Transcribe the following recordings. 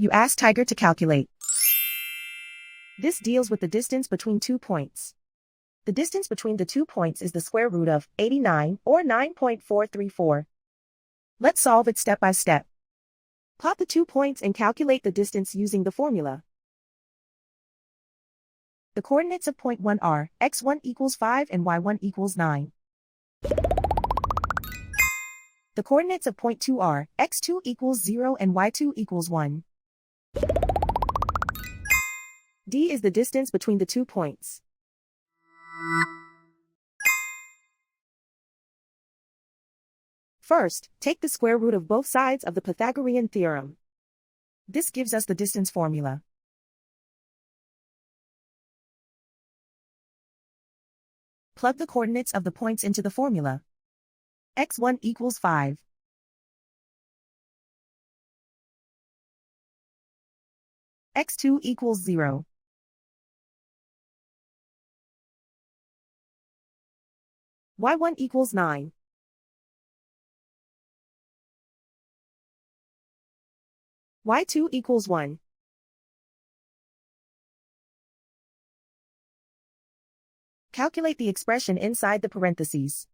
You ask Tiger to calculate. This deals with the distance between 2 points. The distance between the 2 points is the square root of 89, or 9.434. Let's solve it step by step. Plot the 2 points and calculate the distance using the formula. The coordinates of point 1 are x1 equals 5 and y1 equals 9. The coordinates of point 2 are x2 equals 0 and y2 equals 1. D is the distance between the 2 points. First, take the square root of both sides of the Pythagorean theorem. This gives us the distance formula. Plug the coordinates of the points into the formula. x1 equals 5. x2 equals 0. y1 equals 9. y2 equals 1. Calculate the expression inside the parentheses.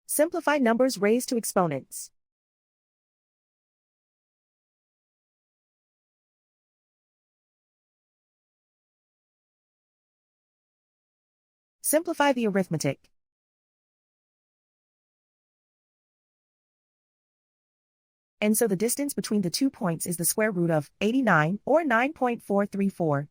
Simplify numbers raised to exponents. Simplify the arithmetic. And so the distance between the 2 points is the square root of 89, or 9.434.